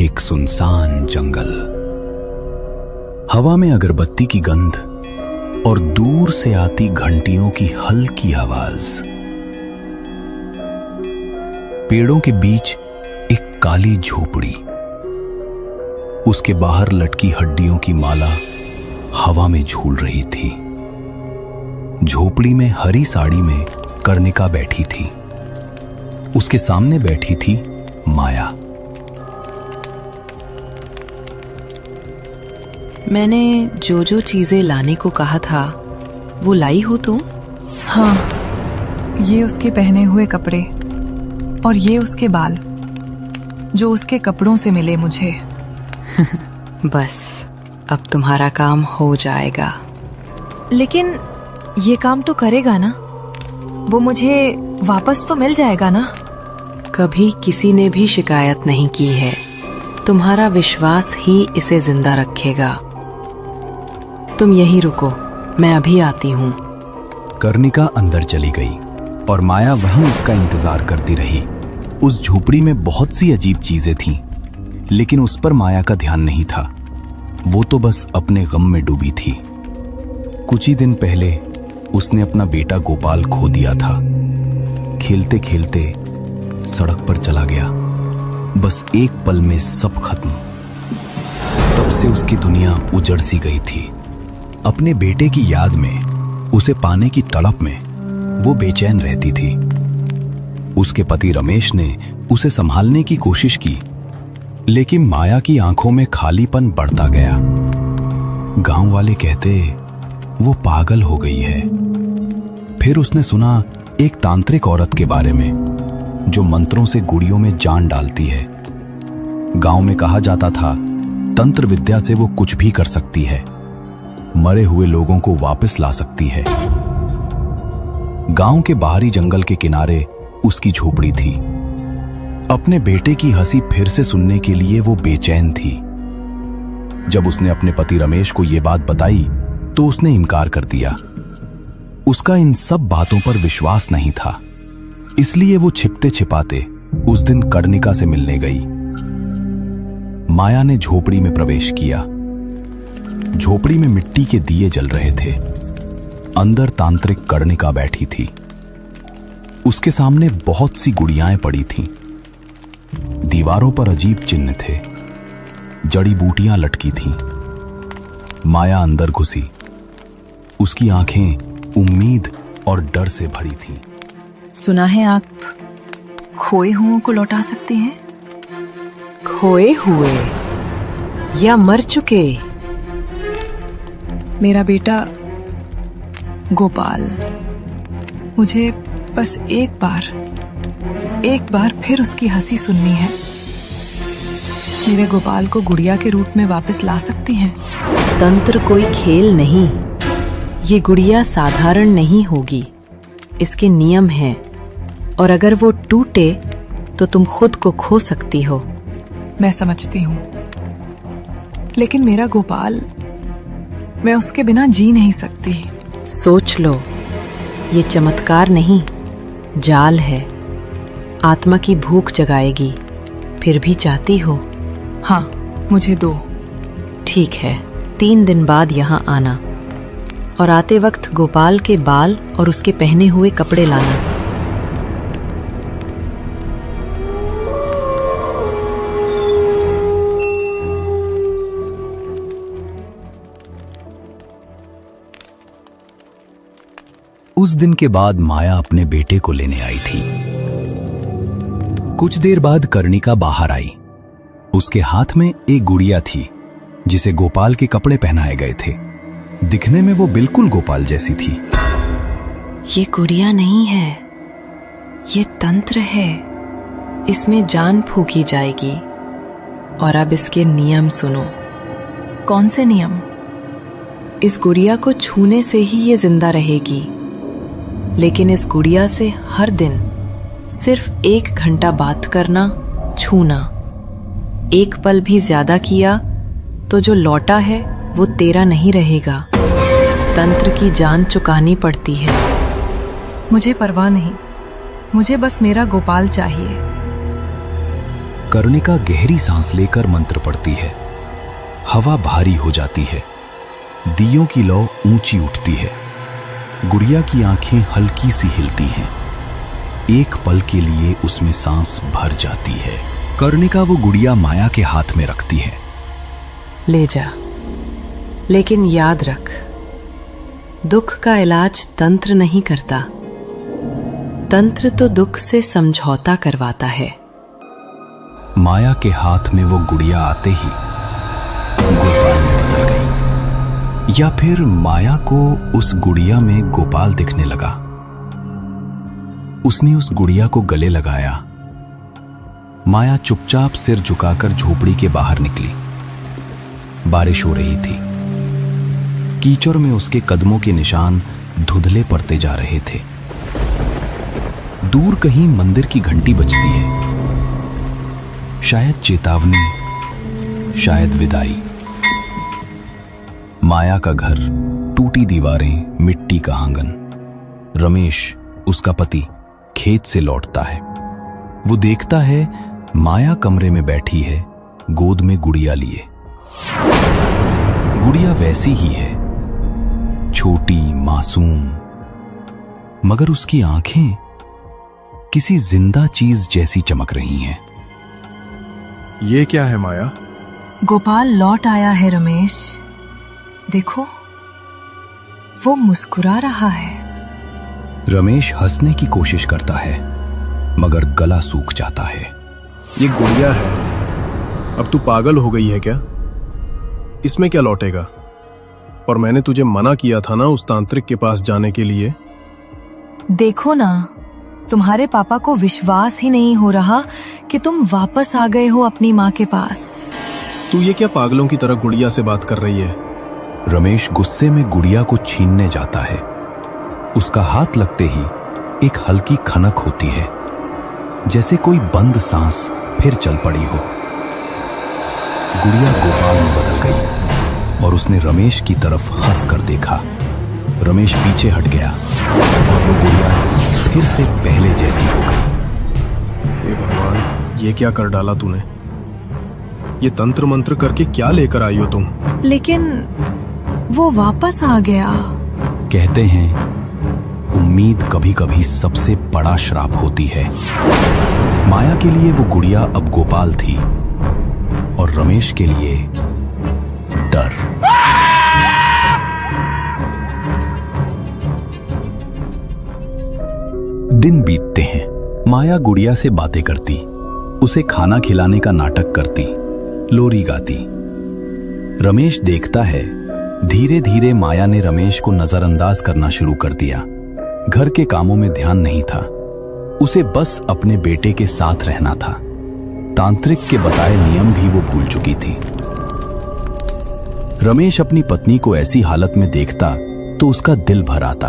एक सुनसान जंगल। हवा में अगरबत्ती की गंध और दूर से आती घंटियों की हल्की आवाज। पेड़ों के बीच एक काली झोपड़ी, उसके बाहर लटकी हड्डियों की माला हवा में झूल रही थी। झोपड़ी में हरी साड़ी में कर्णिका बैठी थी। उसके सामने बैठी थी माया। मैंने जो जो चीजें लाने को कहा था वो लाई हो तुम? हाँ, ये उसके पहने हुए कपड़े और ये उसके बाल जो उसके कपड़ों से मिले मुझे। बस अब तुम्हारा काम हो जाएगा। लेकिन ये काम तो करेगा ना? वो मुझे वापस तो मिल जाएगा ना? कभी किसी ने भी शिकायत नहीं की है। तुम्हारा विश्वास ही इसे जिंदा रखेगा। तुम यहीं रुको, मैं अभी आती हूँ। कर्णिका अंदर चली गई और माया वहीं उसका इंतजार करती रही। उस झोपड़ी में बहुत सी अजीब चीजें थीं, लेकिन उस पर माया का ध्यान नहीं था। वो तो बस अपने गम में डूबी थी। कुछ ही दिन पहले उसने अपना बेटा गोपाल खो दिया था। खेलते खेलते सड़क पर चला गया। बस एक पल में सब खत्म। तब से उसकी दुनिया उजड़ सी गई थी। अपने बेटे की याद में, उसे पाने की तड़प में वो बेचैन रहती थी। उसके पति रमेश ने उसे संभालने की कोशिश की, लेकिन माया की आंखों में खालीपन बढ़ता गया। गांव वाले कहते वो पागल हो गई है। फिर उसने सुना एक तांत्रिक औरत के बारे में जो मंत्रों से गुड़ियों में जान डालती है। गांव में कहा जाता था तंत्र विद्या से वो कुछ भी कर सकती है, मरे हुए लोगों को वापस ला सकती है। गांव के बाहरी जंगल के किनारे उसकी झोपड़ी थी। अपने बेटे की हंसी फिर से सुनने के लिए वो बेचैन थी। जब उसने अपने पति रमेश को यह बात बताई तो उसने इनकार कर दिया। उसका इन सब बातों पर विश्वास नहीं था, इसलिए वो छिपते छिपाते उस दिन कर्णिका से मिलने गई। माया ने झोपड़ी में प्रवेश किया। झोपड़ी में मिट्टी के दिए जल रहे थे। अंदर तांत्रिक कर्णिका बैठी थी। उसके सामने बहुत सी गुड़ियाएं पड़ी थीं। दीवारों पर अजीब चिन्ह थे। जड़ी बूटियां लटकी थीं। माया अंदर घुसी। उसकी आंखें उम्मीद और डर से भरी थीं। सुना है आप खोए हुओं को लौटा सकते हैं? खोए हुए या मर चुके? मेरा बेटा गोपाल, मुझे बस एक बार फिर उसकी हंसी सुननी है। मेरे गोपाल को गुड़िया के रूप में वापस ला सकती हैं? तंत्र कोई खेल नहीं। ये गुड़िया साधारण नहीं होगी। इसके नियम हैं, और अगर वो टूटे तो तुम खुद को खो सकती हो। मैं समझती हूँ, लेकिन मेरा गोपाल, मैं उसके बिना जी नहीं सकती। सोच लो, ये चमत्कार नहीं, जाल है। आत्मा की भूख जगाएगी। फिर भी चाहती हो? हाँ, मुझे दो। ठीक है, 3 दिन बाद यहाँ आना, और आते वक्त गोपाल के बाल और उसके पहने हुए कपड़े लाना। उस दिन के बाद माया अपने बेटे को लेने आई थी। कुछ देर बाद कर्णिका बाहर आई। उसके हाथ में एक गुड़िया थी जिसे गोपाल के कपड़े पहनाए गए थे। दिखने में वो बिल्कुल गोपाल जैसी थी। ये गुड़िया नहीं है, ये तंत्र है। इसमें जान फूंकी जाएगी। और अब इसके नियम सुनो। कौन से नियम? इस गुड़िया को छूने से ही ये जिंदा रहेगी, लेकिन इस गुड़िया से हर दिन सिर्फ 1 घंटा बात करना, छूना। 1 पल भी ज्यादा किया तो जो लौटा है वो तेरा नहीं रहेगा। तंत्र की जान चुकानी पड़ती है। मुझे परवाह नहीं, मुझे बस मेरा गोपाल चाहिए। कर्णिका गहरी सांस लेकर मंत्र पढ़ती है। हवा भारी हो जाती है, दियों की लौ ऊंची उठती है। गुड़िया की आंखें हल्की सी हिलती हैं। एक पल के लिए उसमें सांस भर जाती है। कर्णिका वो गुड़िया माया के हाथ में रखती है। ले जा, लेकिन याद रख, दुख का इलाज तंत्र नहीं करता, तंत्र तो दुख से समझौता करवाता है। माया के हाथ में वो गुड़िया आते ही गोपाल में बदल गई, या फिर माया को उस गुड़िया में गोपाल दिखने लगा। उसने उस गुड़िया को गले लगाया। माया चुपचाप सिर झुकाकर झोपड़ी के बाहर निकली। बारिश हो रही थी। कीचड़ में उसके कदमों के निशान धुंधले पड़ते जा रहे थे। दूर कहीं मंदिर की घंटी बजती है, शायद चेतावनी, शायद विदाई। माया का घर, टूटी दीवारें, मिट्टी का आंगन। रमेश, उसका पति, खेत से लौटता है। वो देखता है माया कमरे में बैठी है, गोद में गुड़िया लिए। गुड़िया वैसी ही है, छोटी, मासूम, मगर उसकी आंखें किसी जिंदा चीज जैसी चमक रही हैं। ये क्या है माया? गोपाल लौट आया है रमेश। देखो, वो मुस्कुरा रहा है। रमेश हंसने की कोशिश करता है, मगर गला सूख जाता है। ये गुड़िया है। अब तू पागल हो गई है क्या? इसमें क्या लौटेगा? और मैंने तुझे मना किया था ना उस तांत्रिक के पास जाने के लिए। देखो ना, तुम्हारे पापा को विश्वास ही नहीं हो रहा कि तुम वापस आ गए हो अपनी माँ के पास। तू ये क्या पागलों की तरह गुड़िया से बात कर रही है? रमेश गुस्से में गुड़िया को छीनने जाता है। उसका हाथ लगते ही एक हल्की खनक होती है, जैसे कोई बंद सांस फिर चल पड़ी हो। गुड़िया गोपाल में बदल गई और उसने रमेश की तरफ हंस कर देखा। रमेश पीछे हट गया और वो गुड़िया फिर से पहले जैसी हो गई। हे भगवान, ये क्या कर डाला तूने? ये तंत्र मंत्र करके क्या लेकर आई हो तुम? लेकिन वो वापस आ गया। कहते हैं उम्मीद कभी कभी सबसे बड़ा श्राप होती है। माया के लिए वो गुड़िया अब गोपाल थी और रमेश के लिए डर। दिन बीतते हैं। माया गुड़िया से बातें करती, उसे खाना खिलाने का नाटक करती, लोरी गाती। रमेश देखता है धीरे धीरे माया ने रमेश को नजरअंदाज करना शुरू कर दिया। घर के कामों में ध्यान नहीं था, उसे बस अपने बेटे के साथ रहना था। तांत्रिक के बताए नियम भी वो भूल चुकी थी। रमेश अपनी पत्नी को ऐसी हालत में देखता तो उसका दिल भर आता।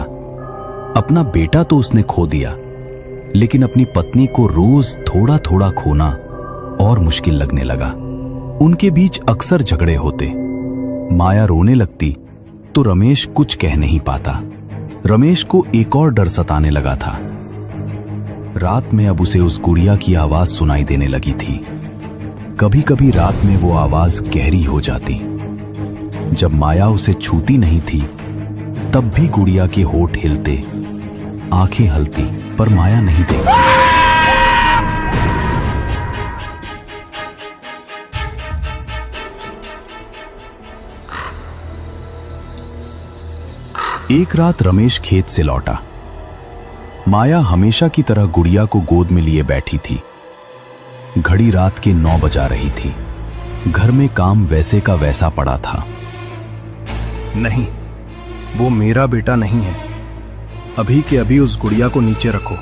अपना बेटा तो उसने खो दिया, लेकिन अपनी पत्नी को रोज थोड़ा थोड़ा खोना और मुश्किल लगने लगा। उनके बीच अक्सर झगड़े होते। माया रोने लगती तो रमेश कुछ कह नहीं पाता। रमेश को एक और डर सताने लगा था। रात में अब उसे उस गुड़िया की आवाज सुनाई देने लगी थी। कभी कभी रात में वो आवाज गहरी हो जाती। जब माया उसे छूती नहीं थी तब भी गुड़िया के होठ हिलते, आंखें हलती, पर माया नहीं देखती। एक रात रमेश खेत से लौटा। माया हमेशा की तरह गुड़िया को गोद में लिए बैठी थी। घड़ी रात के 9 बजा रही थी। घर में काम वैसे का वैसा पड़ा था। नहीं, वो मेरा बेटा नहीं है। अभी के अभी उस गुड़िया को नीचे रखो,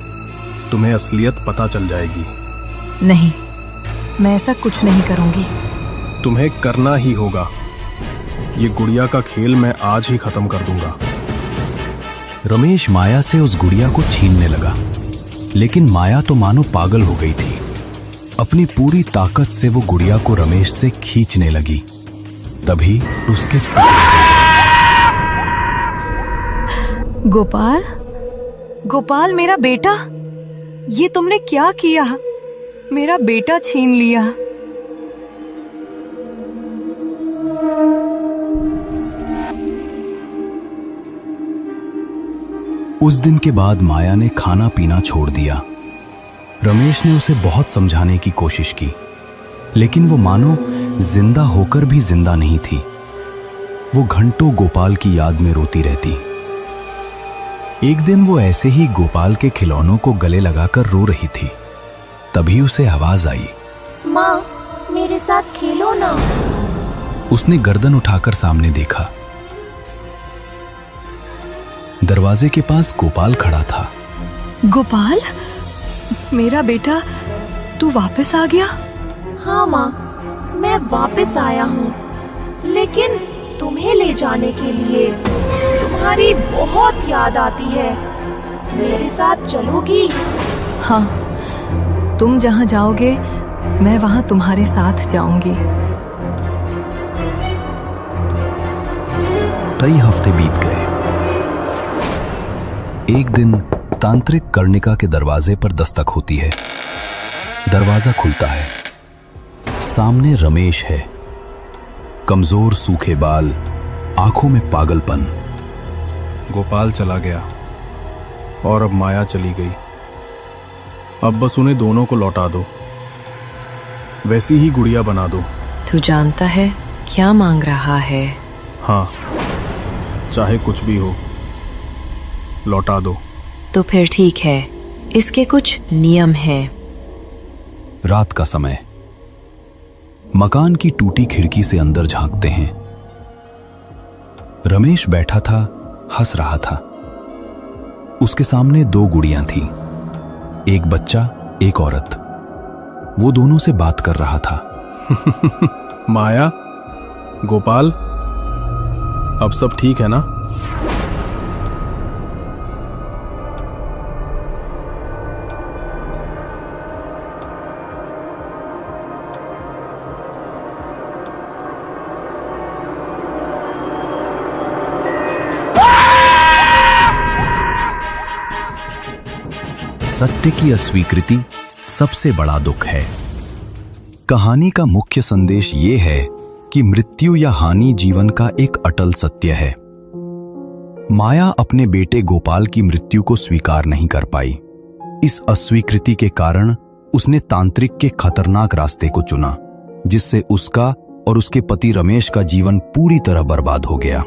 तुम्हें असलियत पता चल जाएगी। नहीं, मैं ऐसा कुछ नहीं करूंगी। तुम्हें करना ही होगा। ये गुड़िया का खेल मैं आज ही खत्म कर दूंगा। रमेश माया से उस गुड़िया को छीनने लगा, लेकिन माया तो मानो पागल हो गई थी। अपनी पूरी ताकत से वो गुड़िया को रमेश से खींचने लगी। तभी उसके गोपाल, गोपाल मेरा बेटा, ये तुमने क्या किया? मेरा बेटा छीन लिया। उस दिन के बाद माया ने खाना पीना छोड़ दिया। रमेश ने उसे बहुत समझाने की कोशिश की, लेकिन वो मानो जिंदा होकर भी जिंदा नहीं थी। वो घंटों गोपाल की याद में रोती रहती। एक दिन वो ऐसे ही गोपाल के खिलौनों को गले लगाकर रो रही थी। तभी उसे आवाज आई, माँ, मेरे साथ खेलो ना। उसने गर्दन उठाकर सामने देखा। दरवाजे के पास गोपाल खड़ा था। गोपाल, मेरा बेटा, तू वापस आ गया? हाँ माँ, मैं वापस आया हूँ, लेकिन तुम्हें ले जाने के लिए तुम्हारी बहुत याद आती है। मेरे साथ चलोगी? हाँ, तुम जहाँ जाओगे मैं वहाँ तुम्हारे साथ जाऊंगी। कई हफ्ते बीत गए। एक दिन तांत्रिक कर्णिका के दरवाजे पर दस्तक होती है। दरवाजा खुलता है। सामने रमेश है। कमजोर सूखे बाल, आंखों में पागलपन। गोपाल चला गया और अब माया चली गई। अब बस उन्हें दोनों को लौटा दो, वैसी ही गुड़िया बना दो। तू जानता है क्या मांग रहा है? हाँ, चाहे कुछ भी हो, लौटा दो। तो फिर ठीक है, इसके कुछ नियम हैं। रात का समय। मकान की टूटी खिड़की से अंदर झांकते हैं। रमेश बैठा था, हंस रहा था। उसके सामने दो गुड़ियां थीं, एक बच्चा, एक औरत। वो दोनों से बात कर रहा था। माया, गोपाल, अब सब ठीक है ना? सत्य की अस्वीकृति सबसे बड़ा दुख है। कहानी का मुख्य संदेश ये है कि मृत्यु या हानि जीवन का एक अटल सत्य है। माया अपने बेटे गोपाल की मृत्यु को स्वीकार नहीं कर पाई। इस अस्वीकृति के कारण उसने तांत्रिक के खतरनाक रास्ते को चुना, जिससे उसका और उसके पति रमेश का जीवन पूरी तरह बर्बाद हो गया।